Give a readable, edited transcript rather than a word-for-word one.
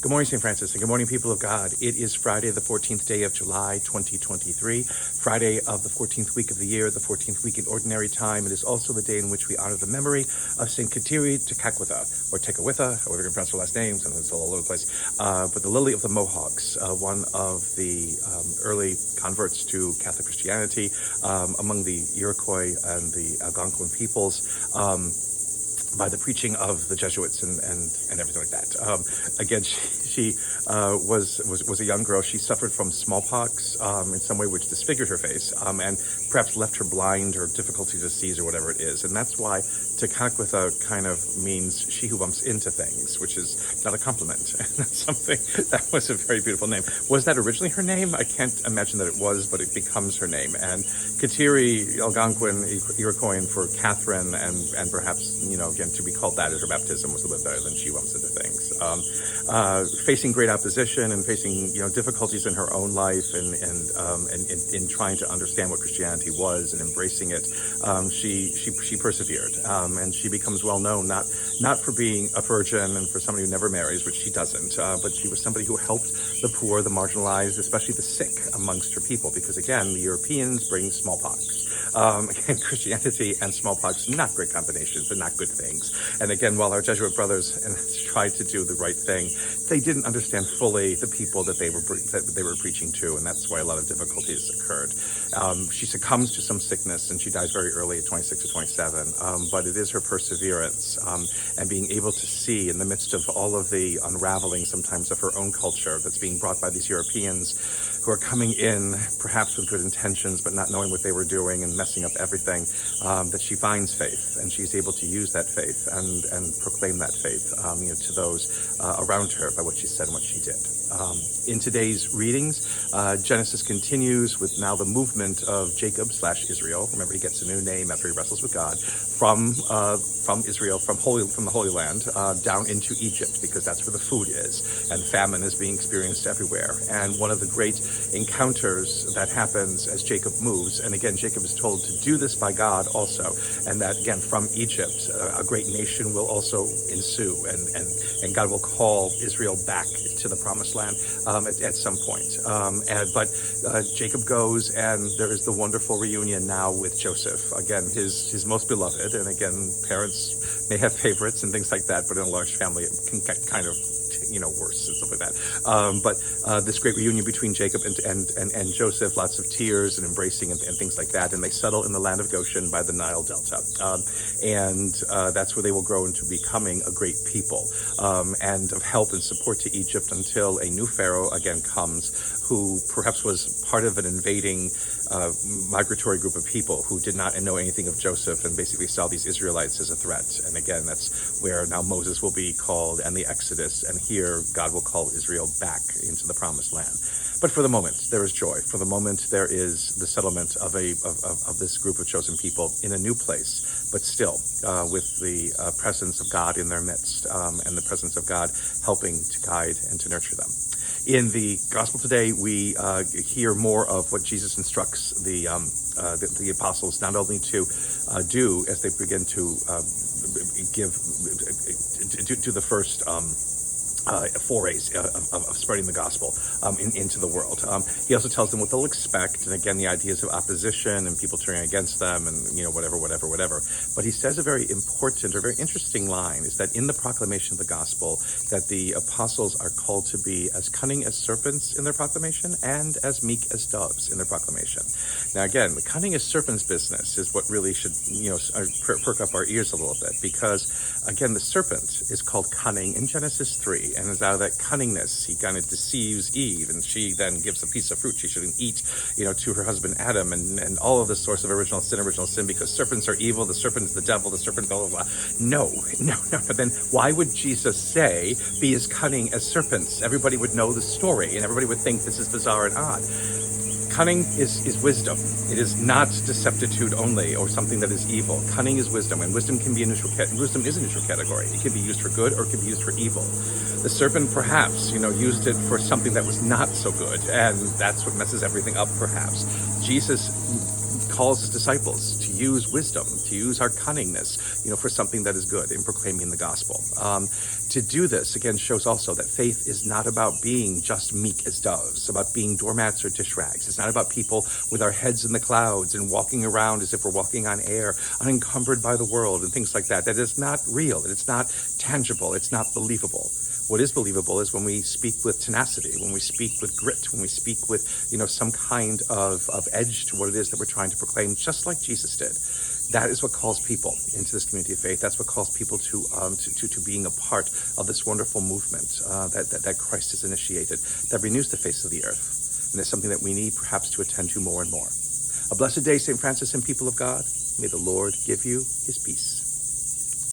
Good morning, St. Francis, and good morning, people of God. It is Friday, the 14th day of July, 2023, Friday of the 14th week of the year, the 14th week in Ordinary Time. It is also the day in which we honor the memory of St. Kateri, Tekakwitha, or Tekakwitha, however you can pronounce her last name, sometimes it's all over the place, but the Lily of the Mohawks, one of the early converts to Catholic Christianity among the Iroquois and the Algonquin peoples. By the preaching of the Jesuits and everything like that. Again, she was a young girl. She suffered from smallpox in some way, which disfigured her face and perhaps left her blind or difficulty to see or whatever it is. And that's why Tekakwitha kind of means she who bumps into things, which is not a compliment. And that's something that was a very beautiful name. Was that originally her name? I can't imagine that it was, but it becomes her name. And Kateri, Algonquin, Iroquoian for Catherine, and perhaps, again, to be called that at her baptism was a little bit better than she bumps into things. Facing great opposition and facing, difficulties in her own life and in trying to understand what Christianity was and embracing it, she persevered. And she becomes well known, not for being a virgin and for somebody who never marries, which she doesn't, but she was somebody who helped the poor, the marginalized, especially the sick amongst her people, because again, the Europeans bring smallpox. Again, Christianity and smallpox, not great combinations, they're not good things. And again, while our Jesuit brothers tried to do the right thing, they didn't understand fully the people that they were preaching to, and that's why a lot of difficulties occurred. She succumbs to some sickness, and she dies very early at 26 or 27, but it is her perseverance and being able to see in the midst of all of the unraveling sometimes of her own culture that's being brought by these Europeans who are coming in perhaps with good intentions but not knowing what they were doing and messing up everything, that she finds faith, and she's able to use that faith and proclaim that faith to those around her by what she said and what she did. In today's readings, Genesis continues with now the movement of Jacob/Israel. Remember, he gets a new name after he wrestles with God, from Israel, from the Holy Land, down into Egypt, because that's where the food is, and famine is being experienced everywhere. And one of the great encounters that happens as Jacob moves, and again, Jacob is told to do this by God also, and that again, from Egypt, a great nation will also ensue, and God will call Israel back to the promised land at some point. But Jacob goes, and there is the wonderful reunion now with Joseph, again, his most beloved. And again, parents may have favorites and things like that, but in a large family, it can get kind of worse and stuff like that. But this great reunion between Jacob and Joseph, lots of tears and embracing and things like that. And they settle in the land of Goshen by the Nile Delta. And that's where they will grow into becoming a great people and of help and support to Egypt until a new Pharaoh again comes, who perhaps was part of an invading migratory group of people who did not know anything of Joseph and basically saw these Israelites as a threat. And again, that's where now Moses will be called and the Exodus, and here God will call Israel back into the promised land. But for the moment, there is joy. For the moment, there is the settlement of this group of chosen people in a new place, but still with the presence of God in their midst, and the presence of God helping to guide and to nurture them. In the gospel today, we hear more of what Jesus instructs the apostles not only to do as they begin to do the first forays of spreading the gospel into the world. He also tells them what they'll expect, and again, the ideas of opposition and people turning against them and, whatever. But he says a very important or very interesting line, is that in the proclamation of the gospel, that the apostles are called to be as cunning as serpents in their proclamation and as meek as doves in their proclamation. Now, again, the cunning as serpents business is what really should, perk up our ears a little bit, because, again, the serpent is called cunning in Genesis 3. And it's out of that cunningness, he kind of deceives Eve, and she then gives a piece of fruit she shouldn't eat, to her husband Adam, and all of the source of original sin, because serpents are evil, the serpent is the devil, the serpent, blah, blah, blah. No. But then why would Jesus say, be as cunning as serpents? Everybody would know the story, and everybody would think this is bizarre and odd. Cunning is wisdom. It is not deceptitude only or something that is evil. Cunning is wisdom, and wisdom is a neutral category. It can be used for good or it can be used for evil. The serpent perhaps, used it for something that was not so good, and that's what messes everything up perhaps. Jesus calls his disciples to use wisdom, to use our cunningness, for something that is good in proclaiming the gospel. To do this, again, shows also that faith is not about being just meek as doves, about being doormats or dish rags. It's not about people with our heads in the clouds and walking around as if we're walking on air, unencumbered by the world and things like that. That is not real. It's not tangible. It's not believable. What is believable is when we speak with tenacity, when we speak with grit, when we speak with, some kind of edge to what it is that we're trying to proclaim, just like Jesus did. That is what calls people into this community of faith. That's what calls people to being a part of this wonderful movement that Christ has initiated, that renews the face of the earth. And it's something that we need perhaps to attend to more and more. A blessed day, St. Francis and people of God. May the Lord give you his peace.